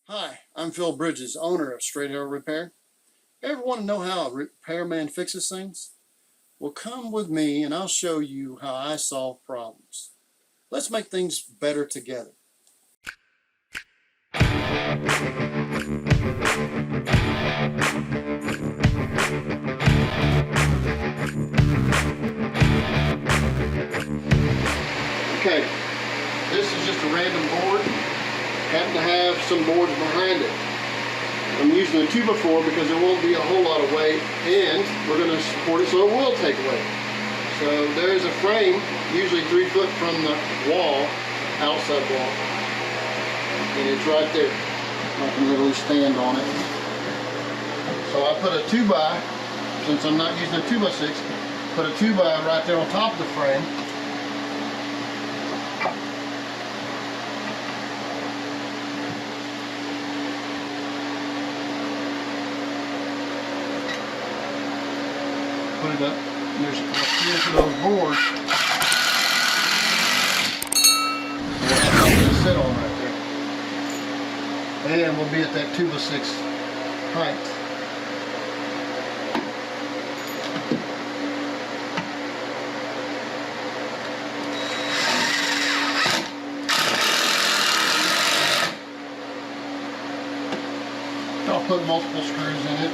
Hi, I'm Phil Bridges, owner of Straight Arrow Repair. Ever want to know how a repairman fixes things? Well, come with me and I'll show you how I solve problems. Let's make things better together. Okay, this is just a random board. Happen to have some boards behind it. I'm using a 2x4 because there won't be a whole lot of weight, and we're going to support it so it will take weight. So there's a frame, usually 3 foot from the wall, outside wall, and it's right there. I can literally stand on it. So I put a 2x, since I'm not using a 2x6, put a 2x right there on top of the frame. Put it up, and there's a few of those boards. We'll have something to sit on right there. And we'll be at that 2x6 height. I'll put multiple screws in it.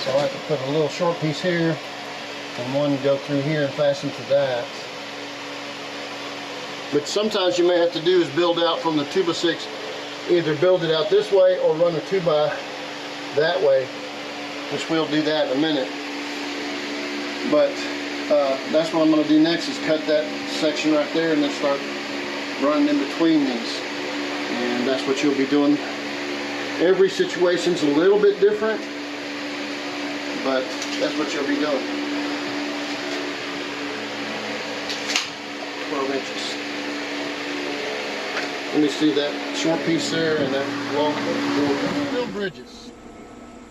So I have to put a little short piece here and one go through here and fasten to that. But sometimes you may have to do is build out from the 2x6, either build it out this way or run a 2x that way, which we'll do that in a minute. But that's what I'm going to do next, is cut that section right there and then start running in between these. And that's what you'll be doing. Every situation's a little bit different, but that's what you'll be doing. 12 inches. Let me see that short piece there and that long one. Phil Bridges.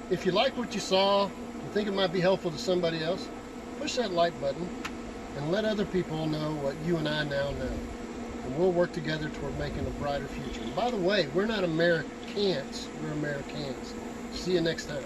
If you like what you saw, you think it might be helpful to somebody else, push that like button and let other people know what you and I now know. And we'll work together toward making a brighter future. And by the way, we're not Americans, we're Americans. See you next time.